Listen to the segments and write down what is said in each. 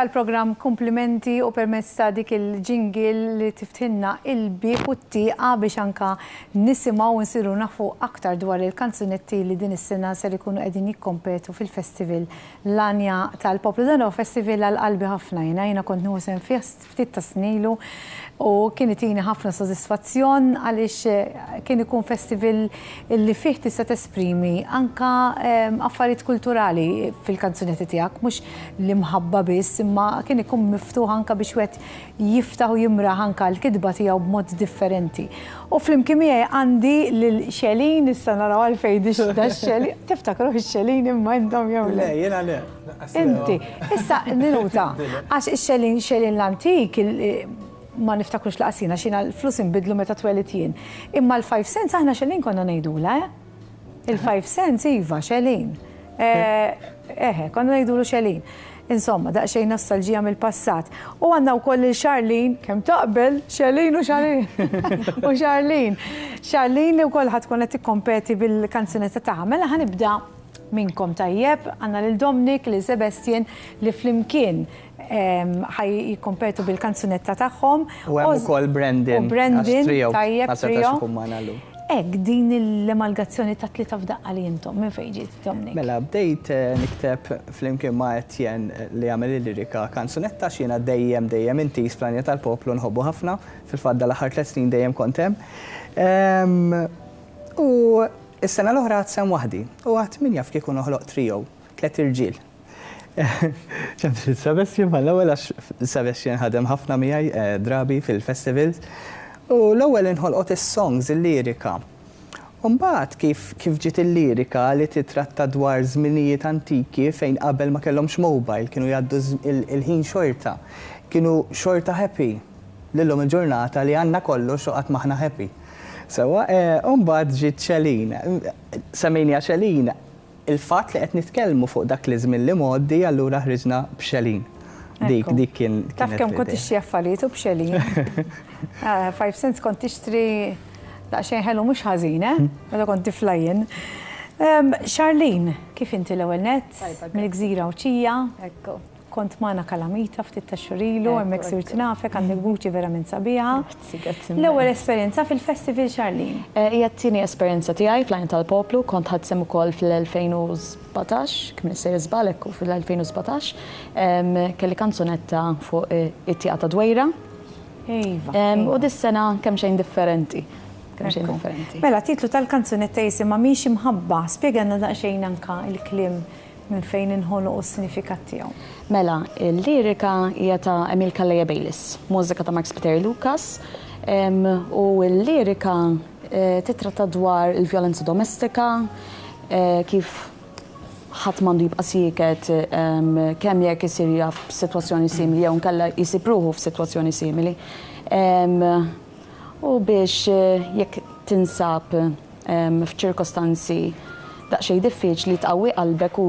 l-programm komplimenti u permezz ta' dik il-ġingil li tiftinna il-bib u t-tieqa biex anka nisimgħu u nsiru nafu aktar dwar il-kanzunetti li din is-sena ser ikunu qegħdin jikkompetu fil-festival Lanja tal-Poplu. Dan huwa festival għal-qalbi ħafna jiena kont nieħu sehem fih ftit ta' snilu u kien itini ħafna sodisfazzjon għaliex kien ikun festival li fih tista' tesprimi anka affarijiet kulturali fil-kanzunetti tiegħek, mhux li mħabba biss, imma kien ikun miftuħ anka biex wieħed jiftaħ u jimraħ anka l-kidba tiegħu b'mod differenti. U flimkien miegħi għandi lil Xelin, issa naraw għalfejn Xelin, tiftakru x-Xelin imma intom jew le. Jiena le. Inti, issa ninuta, għax ix-Xelin l-antik ma niftakrux laqsina xina l-flus inbidlu meta twelit jien. Imma l-5 cents aħna Xelin konna ngħidula, il-5 cents iva Xelin. Konna ngħidulu Xelin. Insomma, daqsxejn nostalġija mill-passat. U għandna wkoll il-Charlene, kemm taqbel Xelin u Charlene. U Charlene. Charlene li wkoll ħadd tkun qed tikkompeti bil-kanzunetta tagħha. Mela ħanibda minnkom tajjeb, għandna lil Dominic, lil Sebastian li flimkien ħaj jikkompetu bil-kanzunetta tagħhom. U hemm ukoll Brandon. Tajjeb trio. Trio. Din l-emalgazzjoni ta' tlieta f'daqqa li intom minn fejn ġiet Dominic? Mela bdejt nikteb flimkien ma' Etienne li jagħmel il-lirika kanzunetta x'jiena dejjem intis fl-Lanja tal-Poplu nħobbu ħafna, fil-fatt l-aħħar 3 snin dejjem kont hemm. U is-sena l-oħra għad sem waħdi u għad min jaf kieku noħloq trio, 3 irġiel. Sebastian mal-ewwel għax Sebastian ħadem ħafna miegħi drabi fil-festivals u l-ewwel inħolqot is-songs il-lirika. U mbagħad kif ġiet il-lirika li titratta dwar żminijiet antiki fejn qabel ma kellhomx mobile, kienu jgħaddu il-ħin xorta, kienu xorta happy lillhom il-ġurnata li għandna kollox u qatt maħna happy. Sewa, u mbagħad ġiet Xelin, semmejniha Xelin. Il-fatt li qed nitkellmu fuq dak li żmien li mgħoddi allura ħriġna b'Xelin. Dik kien. Taf kemm kont ixtri affarijiet u b'Xelin. 5 cents kont tixtri daqsxejn ħelu mhux ħażin, meta kont tiflajjen. Charlene, kif inti l-ewwel nett mill-Gżira Uċija? Ekku. Kont magħna Kalamita ftit ta' xurilu, hemmhekk sirt nafek għandek vuċi verament sabiħa. L-ewwel esperjenza fil-Festival Charlene. Hija t-tieni esperjenza tiegħi fl-Lanja tal-Poplu, kont ħadsem ukoll fl-2017, kien issejjer żbalek u fil-2017, kelli kanzunetta fuq it-tieqa ta' Dwejra. U dis-sena kemm xejn differenti. Mela, titlu tal-kanzunetta jisimha Mhix imħabba, spjegana daqsxejn anke il-kliem minn fejn inħolqu s-sinifikat tiegħu. Mela, il-lirika hija ta' Emil Kalleja Baylis, mużika ta' Max Peter Lucas, u l-lirika titratta dwar il-vjolenza domestika, kif ħadd m'għandu jibqa' sieket kemm jekk isir jaf f'sitwazzjoni simili jew nkella jsib ruħu f'sitwazzjoni simili. U biex jekk tinsab f'ċirkostanzi daqsxejn diffiċli tqawwi qalbek u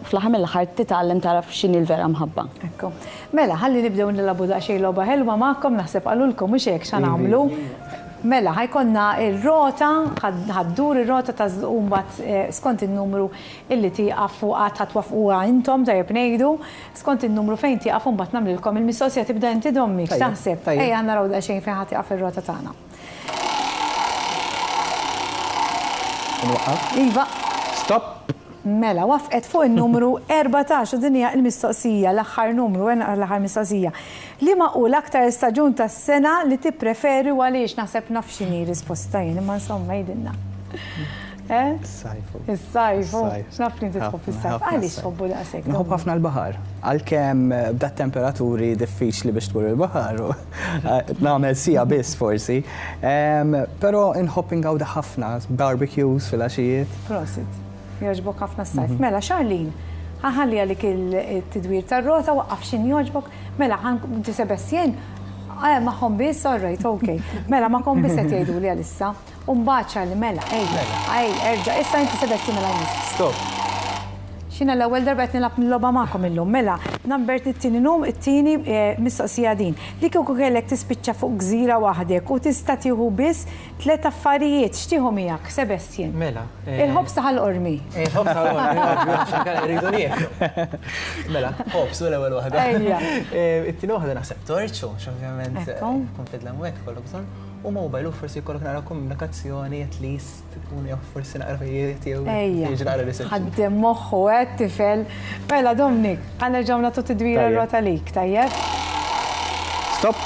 fl-aħħar mill-aħħar titgħallem taraf x'inhi l-vera mħabba. Ekku. Mela, ħalli nibdew nilabu daqsxejn logħba ħelwa magħkom naħseb qalulkom mhux hekk x'għamlu. Mela, ħajkonna ir-rota, ħaddur ir-rota ta' mbagħad skont in-numru illi tieqaf fuqha tatwafquha intom tajjeb ngħidu, skont in-numru fejn tieqaf mbagħad nagħmlilkom il-mistoqsija tibda inti Dommik, x'taħseb? Ejja naraw daqsxejn fejn ħadd tieqaf ir-rota tagħna. Iva. Stop. Mela, wafqet fuq il-numru 14 u din hija l-mistoqsija, l-aħħar numru, l-aħħar mistoqsija. Liema hu l-aktar staġun tas-sena li tippreferi u għaliex naħseb naf x'inhi risposta jien, imma insomma jgħidilna. Is-sajfu. Is-sajfu. X'naf li titħobb is-sajf. Għaliex tħobbu daqshekk? Nħobb ħafna l-baħar. Għalkemm b'dat temperaturi diffiċli biex tmur il-baħar u nagħmel sija biss forsi. Però inħobb ingawda ħafna barbecues fil-għaxijiet. Prosit. Jogħġbok ħafna s-sajf. Mela, Charlene, ħalli għalik il-tidwir tar-rota, waqqaf xin jogħġbok. Mela, ħanti Sebastian, maħom biss, alright, ok. Mela, maħom biss qed jgħidu li għalissa. Mbagħad Charlie, mela, erġa', issa inti Sebastian mela jmiss. Stop. Xina l-ewwel darba qed nilab nilloba magħkom illum. Mela, number it-tieni mistoqsija din. Li kieku kellek tispiċċa fuq gżira waħdek u tista' tieħu biss 3 affarijiet x'tieħu miegħek, Sebastian. Mela. Il-ħobs tal-qormi. Il-ħobs tal-qormi, x'akal irridu nieklu. Mela, ħobs u l-ewwel waħda. It-tieni waħda naħseb torċu, x'ovvjament konfidla mwek kollok bżonn. U mobile u forsi kollok nara komunikazzjoni at least tkun jew forsi naqra fejjiet jew jiġi naqra research. Ħaddem moħħu tifel. Mela Dominik, ħa nerġgħu nagħtu tidwira r-rota lik, tajjeb? Stop.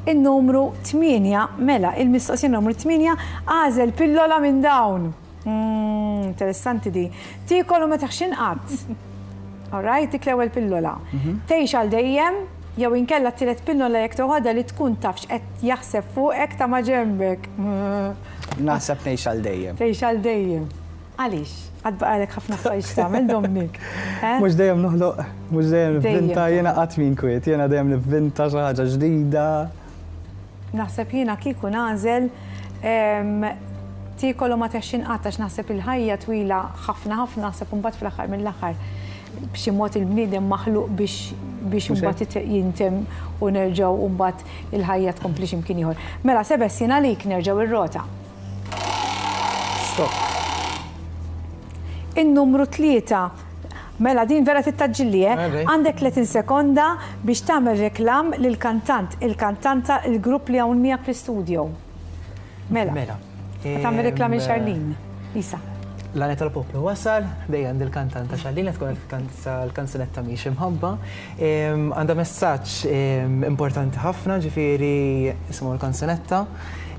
Il-numru 8, mela, il-mistoqsija numru 8 għażel pillola minn dawn. Interessanti di. Tikol u ma taħxin qatt. All right, dik l-ewwel pillola. Tgħix għal dejjem, jew inkella t-tielet pillola jekk toħodha li tkun tafx qed jaħseb fuqek ta' ma' ġembek. Naħseb ngħix għal dejjem. Tgħix għal dejjem. Għaliex? Għad baqalek ħafna affarijiet tagħmel Dominik. Mhux dejjem noħloq, mhux dejjem nivvinta jiena qatt min kwiet, jiena dejjem nivvinta xi ħaġa ġdida. Naħseb jiena kieku nażel tikol u ma taħxin qatt għax naħseb il-ħajja twila ħafna naħseb imbagħad fl-aħħar mill-aħħar b'xi mod il-bniedem maħluq biex imbagħad jintem u nerġgħu mbagħad il-ħajja tkompli x'imkien ieħor. Mela Sebastian għalik nerġgħu ir-rota. Stop. In-numru 3. Mela din vera tittaġġilli, għandek 30 sekonda biex tagħmel reklam lill-kantant, il-kantanta, il-grupp li hawn miegħek fl-istudio. Mela. Tagħmel reklam il Charlene. Isa. L-għanet tal-poplu wasal, dejjem dil-kantanta Charlene tkun l-kanzunetta miex imħabba. Għandha messaġġ importanti ħafna, ġifieri ismu l-kanzunetta.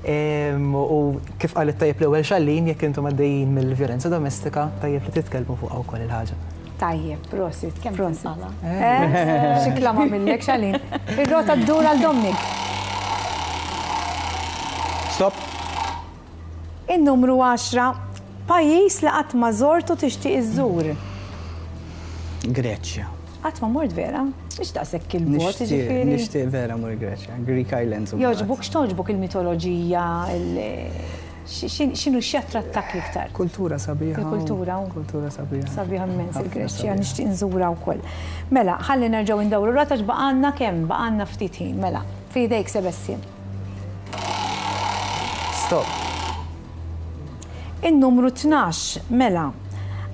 U kif qalet tajjeb l-ewwel Charlene jekk intom għaddejjin mill-vjolenza domestika, tajjeb li titkellmu fuq wkoll il-ħaġa. Tajjeb, prosit, kemm prosit. Xiklama millek Charlene. Ir-rota ddur għal Dominik. Stop. In-numru 10. Pajjiż li qatt ma żortu tixtieq iżżur. Greċja. Qatt ma mort vera? Mhix daqshekk il-bot, jiġifieri. Nixtieq vera mur Greċja, Greek Islands. Jogħġbok x'toġbok il-mitoloġija, x'inhu x'jattrattak iktar? Kultura sabiħa. Il-kultura. Kultura sabiħa. Sabiħa immens il-Greċja, nixtieq nżura wkoll. Mela, ħalli nerġgħu ndawru rata x'baqgħanna kemm? Baqgħanna ftit ħin, mela. F'idejk Sebastian. Stop. In-numru 12, mela,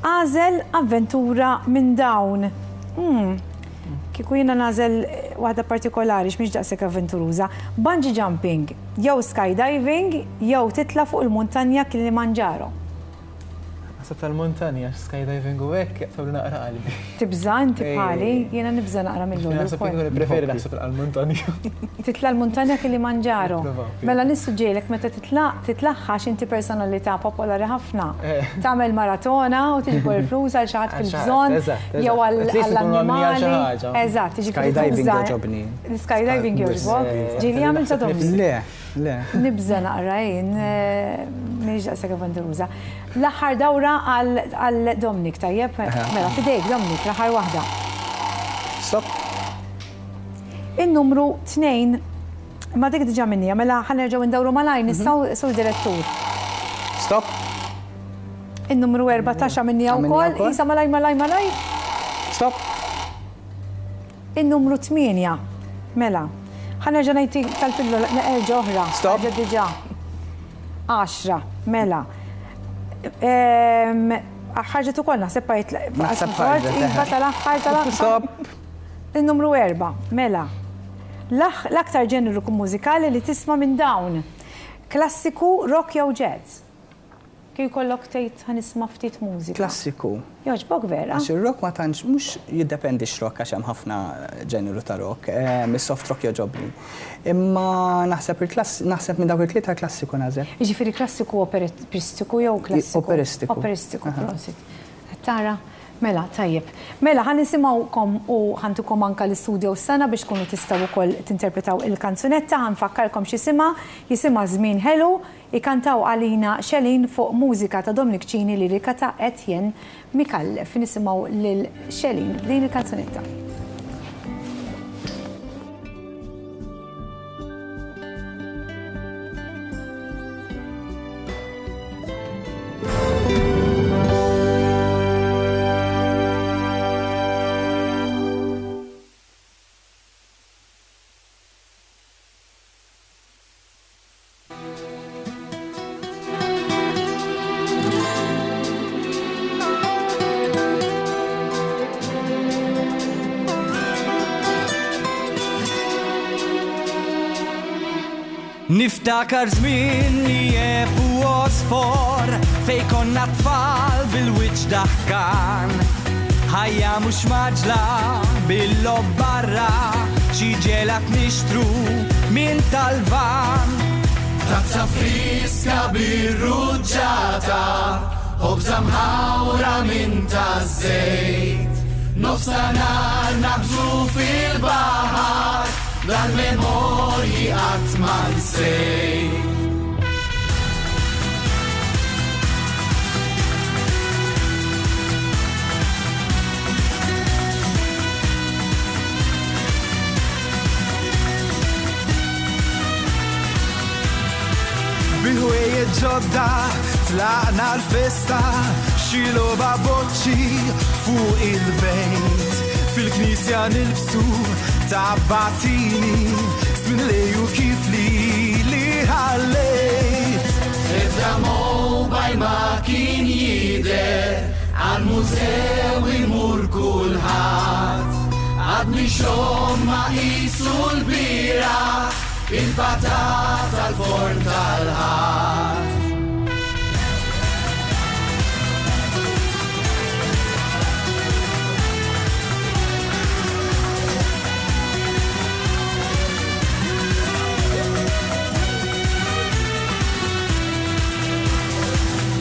għażel avventura minn dawn. Kieku jiena nażel waħda partikolari x'mhix daqshekk avventuruża. Bungee jumping, jew skydiving, jew titla' fuq il-muntanja Kilimanjaro. Naħseb tal-muntanja, skydiving u hekk jaqfel naqra qalbi. Tibża inti bħali, jiena nibża naqra mill-lum. Naħseb jien preferi naħseb tal-muntanja. Titla' l-muntanja Kilimanjaro. Mela nissuġġielek meta titlaħħax inti personalità popolari ħafna. Tagħmel maratona u tiġbor il-flus għal xi ħadd fil-bżonn jew għall-annimali. Eżatt, Skydiving joġobni. Skydiving joġbok. Ġieli għamil ta' Le, le. Nibża naqra jien, mhix daqshekk avventuruża. L-aħħar dawra għal Dominik, tajjeb? Mela, fidejk Dominik, l-aħħar waħda. Stop. In-numru 2, ma dik diġà minnija, mela ħanerġgħu ndawru malajr nistgħu sur direttur. Stop. In-numru 14 minnija wkoll, isa malajr. Stop. In-numru 8, mela. Ħanerġa' ngħid tal-pillola nerġa' oħra. Stop. Diġà. 10, mela. Ħarġet ukoll naħseb tal-aħħar. Stop. Il-numru 4, mela. L-aktar ġeneru mużikali li tisma' minn dawn. Klassiku, rock jew jazz. Kif jkollok tgħid ħanisma' ftit mużika. Klassiku. Jogħġbok vera? Għax ir-rock ma tantx mhux jiddependi x'rock għax hemm ħafna ġeneru ta' rock. Is-soft rock joġobni. Imma naħseb minn dawk il-tlieta klassiku nażel. Jiġifieri klassiku operistiku jew klassiku? Operistiku. Operistiku, prosit. Tara, mela, tajjeb. Mela, ħanisimgħukom u ħantukom anke l-istudio s-sena biex tkunu tistgħu wkoll tinterpretaw il-kanzunetta, ħanfakkarkom jisimha Żmien Ħelu, ikantaw għalina Xelin fuq mużika ta' Dominik Ċini lirika ta' Etienne Mikallef. Nisimgħu lil Xelin din il-kanzunetta. Niftakar żmien li jeb u osfor fej konna tfal bil-wiċċ daħkan. Ħajja mhux maġla bil-lob barra xi ġelat nixtru min tal-van. Tazza friska bir-ruġġata ħobża mħawra minn taż-żejt. Nofsanar nabżu fil-baħar dal-memorji qatt ma nsejt. Bil-ħwejjeġ ġodda tlaqna l-festa xiloba boċċi fuq il-bejt. Fil-knisja nilbsu tabbatini żmien lejju kif li ħallejt. Id-dramowbaj ma kien jider għal-mużew imur kulħadd. Għadni xom ma qisu l-bira il-patata l-forn tal-ħadd.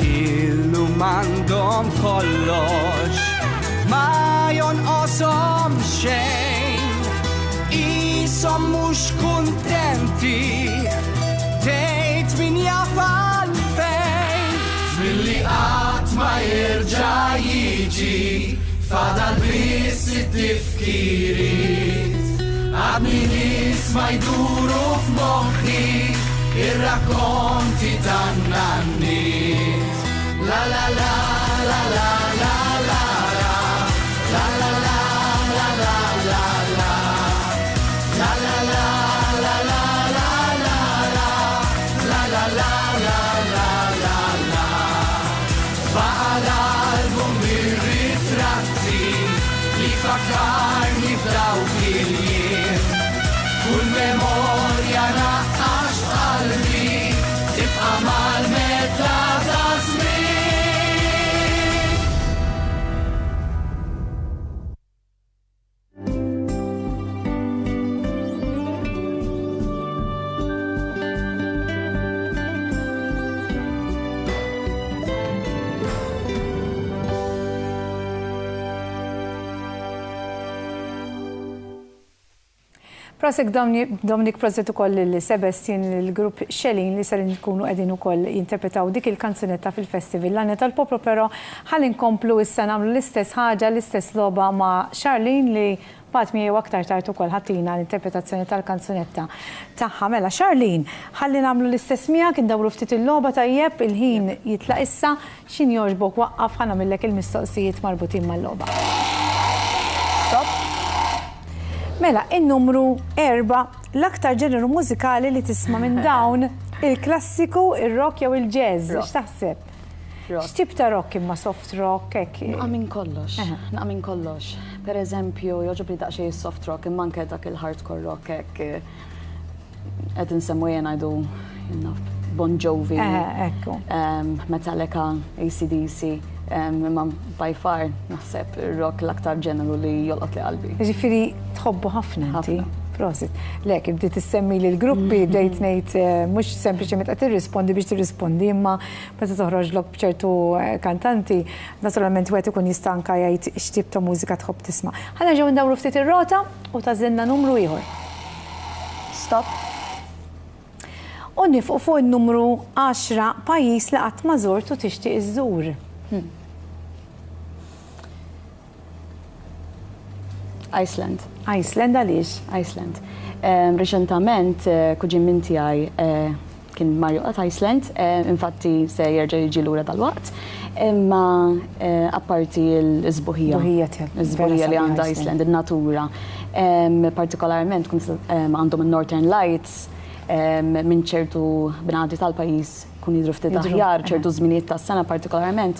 Illum għandhom kollox ma jonqoshom xejn. Isom mhux kuntenti tgħid min jafal fejn. Żmien li qatt ma jerġa' jiġi fadal biss it-tifkiriet. Għadni nisma' jduru f'moħħi ir-rakkonti tan-nanniet. La la la la la la la la la la la la la la la. La la la la la la la la la la la la la la la. Baqa l-album bir-ritratti li fakkarni f'dawk il-jiem. Kull memorja naqqax qalbi tibqa' mal-metla ta' żmien. Prosek Dominik Proset ukoll il-Sebastian il-grupp Xelin li ser nkunu qegħdin ukoll jinterpretaw dik il-kanzunetta fil-festival l-Għanja tal-Poplu, però ħalli nkomplu issa nagħmlu l-istess ħaġa, l-istess logħba ma' Charlene li bat miegħu aktar tard ukoll ħatina l-interpretazzjoni tal-kanzunetta tagħha. Mela Charlene, ħalli nagħmlu l-istess miegħek indawru ftit il-logħba tajjeb, il-ħin jitlaq issa, x'in jogħġbok waqqaf ħanamillek il-mistoqsijiet marbutin mal-logħba. Stop. Mela, in-numru 4, l-aktar ġeneru mużikali li tisma' minn dawn il-klassiku, il-rock jew il-jazz, x'taħseb? X'tip ta' rock imma soft rock hekk? Naqmin kollox, naqmin kollox. Per eżempju, joġobli daqsxejn soft rock imma anke dak il-hardcore rock hekk qed insemmu jien ngħidu Bon Jovi, Metallica, AC/DC. Imma by far naħseb rock l-aktar ġeneru li jolqot li qalbi. Ġifieri tħobbu ħafna inti. Prosit. Lek, bdiet tissemmi li l-gruppi bdejt ngħid mhux sempliċement qed tirrispondi biex tirrispondi, imma meta toħroġlok b'ċertu kantanti, naturalment wieħed ikun jista' anke jgħid x'tip ta' mużika tħobb tisma'. Ħa nerġgħu ndawru ftit ir-rota u tażilna numru ieħor. Stop. U nifqu fuq in-numru 10 pajjiż li qatt ma żurt u tixtieq iżżur. Iceland. Iceland għaliex? Iceland. Reċentament kuġin minn tiegħi kien Mario għat Iceland, infatti se jerġa' jiġi lura dal-waqt, imma apparti l-żbuħija. L-żbuħija li għandha Iceland, in-natura. Partikolarment għandhom il-Northern Lights, minn ċertu bnadi tal-pajjiż kun jidru ftit aħjar ċertu żminijiet tas-sena partikolarment,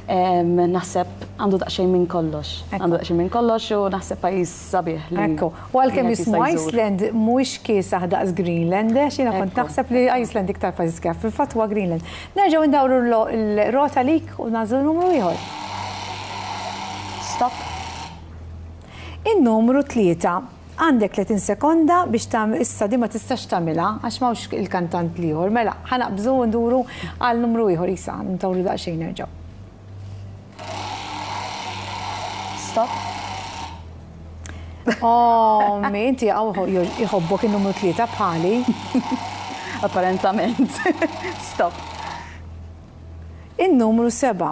naħseb għandu daqsxejn minn kollox. Għandu daqsxejn minn kollox u naħseb pajjiż sabiħ li. Ekku, u għalkemm jismu Iceland mhuwiex kiesaħ daqs Greenland, xina kont naħseb li Iceland iktar pajjiż kif, fil-fatt huwa Greenland. Nerġgħu ndawru l-rota lik u nażlu numru ieħor. Stop. In-numru 3. Għandek 30 sekonda biex tagħmel issa di ma tistax tagħmilha għax m'hawnx il-kantant ieħor. Mela, ħanaqbżu nduru għal numru ieħor isa, ntawru daqsxejn nerġgħu. Stop. Oh, inti jħobbok il-numru 3 bħali. Apparentament. Stop. Il-numru 7.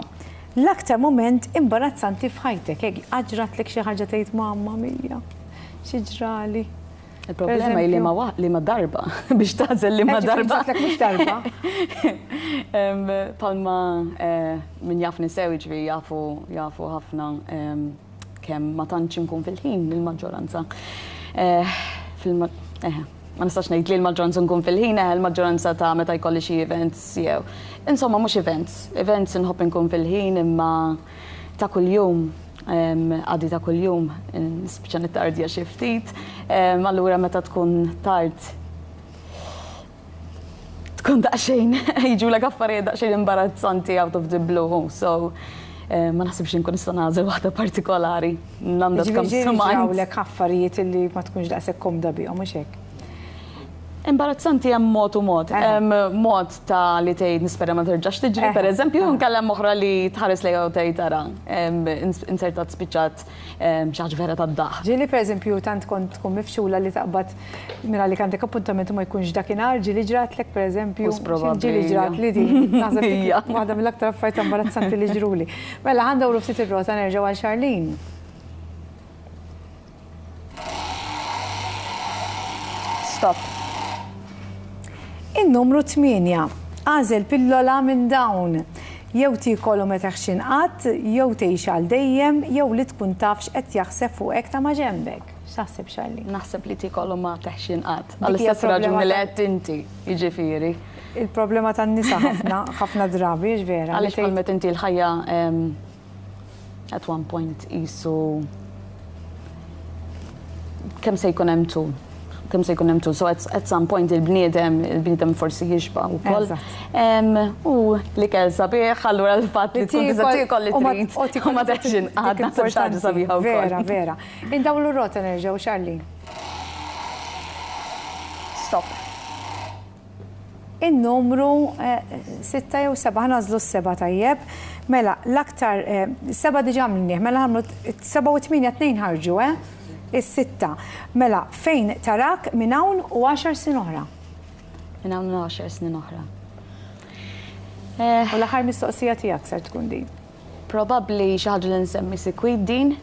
L-aktar moment imbarazzanti f'ħajtek, għaġratlek xi ħaġa tgħid mamma mija, xi ġrali. Il-problema li ma darba biex tażel li ma darba. Ġratlek mhux darba. Palma min jafni sew ġifieri jafu ħafna kemm ma tantx inkun fil-ħin il-maġġoranza. Ma nistax ngħid li l-maġġoranza nkun fil-ħin, il-maġġoranza ta' meta jkolli xi events jew. Insomma mhux events inħobb inkun fil-ħin imma ta' kuljum għaddi ta' kuljum spiċċa nittardja xi ftit, allura meta tkun tard tkun daqsxejn jiġulek affarijiet daqsxejn imbarazzanti out of the blue, so ma naħsibx inkun nista' nagħżel waħda partikolari. Nanda tkun ġrawlek affarijiet li ma tkunx daqshekk komda bihom mhux hekk. Imbarazzanti hemm mod u mod. Hemm mod ta' li tgħid nispera ma terġax tiġri, pereżempju, nkellem oħra li tħares lejha u tgħid tara insertat spiċċat xi ħaġa vera tad-daħ. Ġieli pereżempju tant kont tkun mifxula li taqbad minn li għandek appuntament u ma jkunx dakinhar, ġieli ġratlek pereżempju. Ġieli ġrat li di. Naħseb waħda mill-aktar affarijiet imbarazzanti li ġruli. Mela ħandawru ftit ir-rota nerġgħu għal Charlene. Stop. In-numru 8. Għażel pillola minn dawn. Jew tiekolhom meta x'inqatt, jew tgħix għal dejjem, jew li tkun tafx qed jaħseb fuqek ta' ma' ġembek. X'taħseb Charlie? Naħseb li tiekolhom ma teħx inqatt. Għall-istess raġuni li qed inti, jiġifieri. Il-problema tan-nisa ħafna drabi, ġvera. Għaliex qalmet inti l-ħajja at one point qisu kemm se jkun hemm tul. So at some point il-bniedem forsi jixba wkoll. U li kell sabiħ, allura l-fatt li tkun tista' tiekol li trid u ma teħx inqatt naħseb xi ħaġa sabiħa wkoll. Vera. Indawlu r-rota nerġgħu Charlie. Stop. In-numru 6 jew 7 nażlu s-7 tajjeb. Mela l-aktar 7 diġà minnih, mela ħamlu 7 u 8 tnejn ħarġu, Is-6. Mela, fejn tarak minn hawn u 10 snin oħra? Minn hawn u 10 snin oħra. U l-aħħar mistoqsija tiegħek ser tkun din. Probabbli xi ħaġa li nsemmi sikwit din,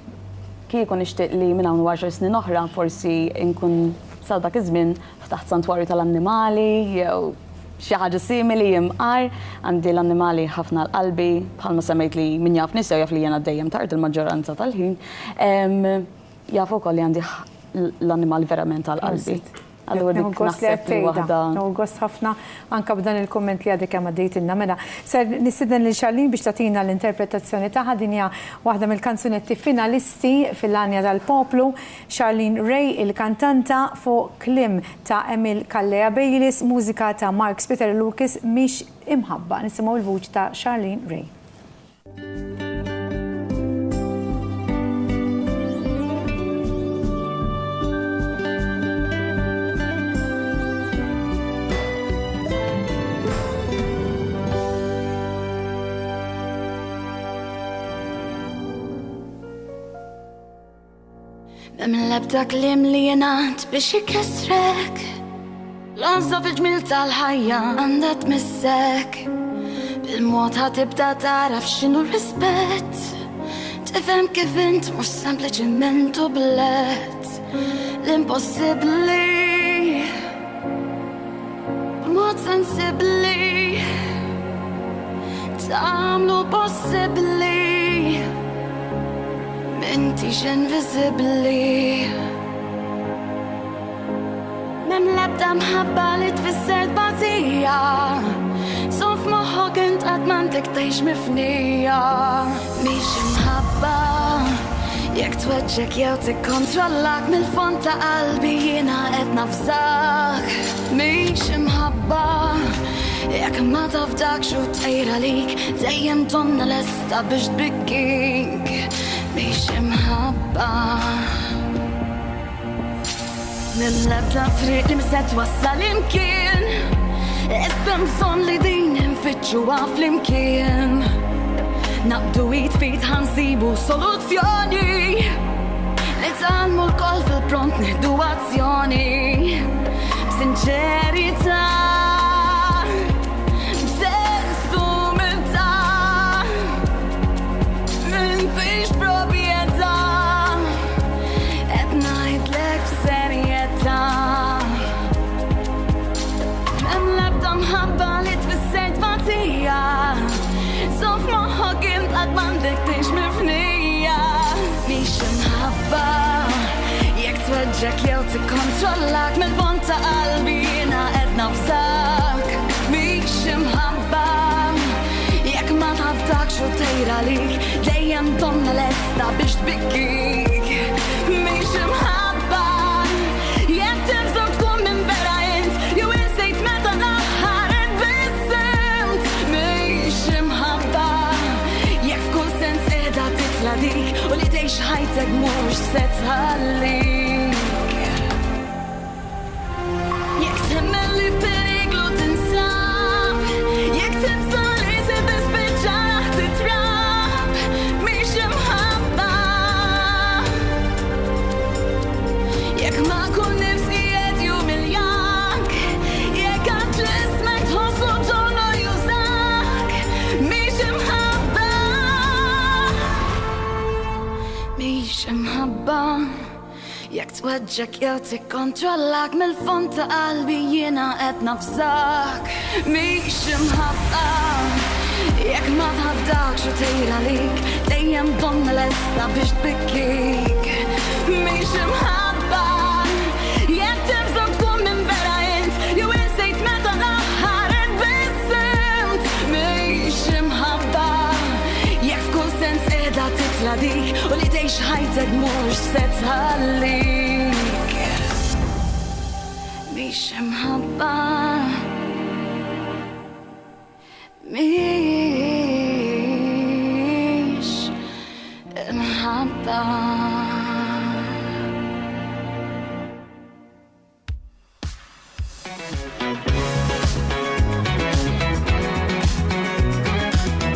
kieku nixtieq li minn hawn u 10 snin oħra forsi nkun sal dak iż-żmien ftaħt santwarju tal-annimali jew xi ħaġa simili jimqar, għandi l-annimali ħafna l-qalbi, bħalma semmejt li min jaf nisew jaf li jiena dejjem tard il-maġġoranza tal-ħin. Jafu koll li għandi l-animali verament għal-qalbi. Allura dik naħseb li waħda. Gost ħafna anka b'dan il-komment li għadek għam għaddejtinna. Mela, ser nistiden li Charlene biex tatina l-interpretazzjoni taħħa dinja waħda mill-kanzunetti finalisti fil-Anja tal-Poplu. Charlene Ray, il-kantanta fuq klim ta' Emil Kallea Baylis, mużika ta' Mark Peter Lucas, miex imħabba. Nisimgħu l-vuċ ta' Charlene Ray. Min lebda klim li jenat biex jikesrek, l-għazza fil-ġmil tal-ħajja għanda tmissek, bil-mod ħatibda taraf xinu rispett, tifhem kif int mhux sempliċiment u blett, l-impossibbli b'mod sensibbli tagħmlu possibbli. M'intix invisibli. Mem lebda mħabba li tfisser tbatija, so f'moħħok int qatt m'għandek tgħix mifnija. Mhix imħabba jekk tweġġek jew tikkontrollak mill-fond ta' qalbi jiena qed nafżak. Mhix imħabba jekk ma tafdakx u tgħid għalik dejjem donna lesta biex tbikkik. Mhix imħabba mill-ebda triq li mset wassal imkien. Issa bżonn li din nfittxuha flimkien. Naqbdu jitfit ħansibu soluzzjoni. Nitgħallmu l-koll fil-pront nieħdu azzjoni. B'sinċerità, b'sens umiltà, m'intix proprjetà, qed ngħidlek b'serjetà. M'hemm l-ebda mħabba li tfisser tbatija. Sof moħħok int qatt m'għandek tgħix mifnija. Mhix imħabba jekk tweġġek jew tikkontrollak mill-fond ta' qalbi jiena qed nafżak. Mhix imħabba jekk ma tafdakx u tgħid għalik dejjem donna lesta biex tbikkik. Mhix imħabba jekk tibżgħu tkun minn vera int jew insejt meta l-aħħar inbissimt. Mhix imħabba jekk f'kull sens qiegħda titla' dik u li tgħix ħajtek mhux se tħallik. Jekk temmel li f'periklu tinsab, jekk tibżgħu li se tispiċċa raħ titrab. Mhix imħabba jekk ma kun nifsi qed jumiljak, jekk għand ġismek tħossu ġonu jużak. Mhix imħabba, mhix imħabba jekk tweġġek jew tikkontrollak mill-fond ta' qalbi jiena qed nafżak. Mhix imħabba jekk ma tafdakx u tgħid għalik dejjem donna lesta biex tbikkik. Mhix imħabba jekk tibżgħu tkun minn vera int jew insejt meta l-aħħar inbissimt. Mhix imħabba jekk f'kull sens qiegħda titla' dik u li tgħix ħajtek mhux se tħallik. Mhix imħabba, mhix imħabba.